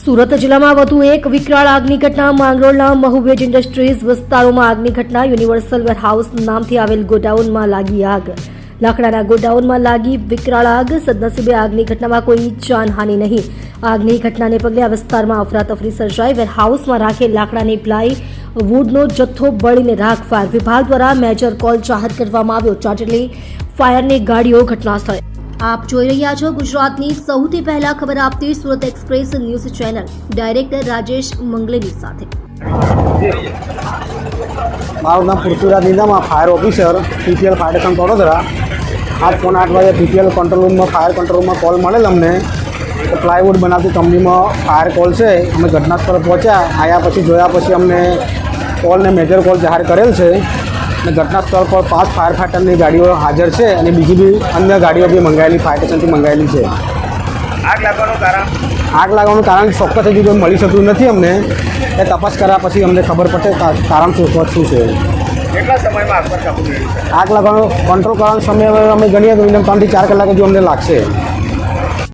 સુરત જિલ્લામાં વધુ એક વિકરાળ આગની ઘટના. માંગરોળના મહુવેજ ઇન્ડસ્ટ્રીઝ વિસ્તારોમાં આગની ઘટના. યુનિવર્સલ વેરહાઉસ નામથી આવેલ ગોડાઉનમાં લાગી આગ. લાકડાના ગોડાઉનમાં લાગી વિકરાળ આગ. સદનસીબે આગની ઘટનામાં કોઈ જાનહાનિ નહીં. આગની ઘટનાને પગલે આ વિસ્તારમાં અફરાતફરી સર્જાઈ. વેરહાઉસમાં રાખેલ લાકડાની પ્લાય વુડનો જથ્થો બળીને રાખ. ફાયર વિભાગ દ્વારા મેજર કોલ જાહેર કરવામાં આવ્યો. 4 જેટલી ફાયરની ગાડીઓ ઘટનાસ્થળે. આપ જોઈ રહ્યા છો ગુજરાતની સૌથી પહેલા ખબર આપતી Surat express news channel. Director Rajesh Mangleni સાથે. મારું નામ Prithviraj Nizama, fire officer, PPL fire station Vadodara. આજ 8:15 વાગે પીપીએલ કંટ્રોલ રૂમમાં ફાયર કંટ્રોલ રૂમમાં કોલ મળેલ અમને કે પ્લાયવુડ બનાવતી કંપનીમાં ફાયર કોલ છે. અમે ઘટના સ્થળ પહોંચ્યા. આવ્યા પછી જોયા પછી અમને કોલને મેજર કોલ જાહેર કરેલ છે અને ઘટના સ્થળ પર 5 ફાયર ફાઈટરની ગાડીઓ હાજર છે અને બીજી બી અન્ય ગાડીઓ બી મંગાવેલી ફાયર સ્ટેશનથી મંગાવેલી છે. આગ લાગવાનું કારણ ચોક્કસ હજુ કોઈ મળી શકતું નથી. અમને એ તપાસ કર્યા પછી અમને ખબર પડશે કારણ શું છે. કેટલા સમયમાં આગ પર કાબૂ મેળવી? આગ લાગવાનો કંટ્રોલ કરવાનો સમય અમે ગણીએ તો 3 થી 4 કલાક હજુ અમને લાગશે.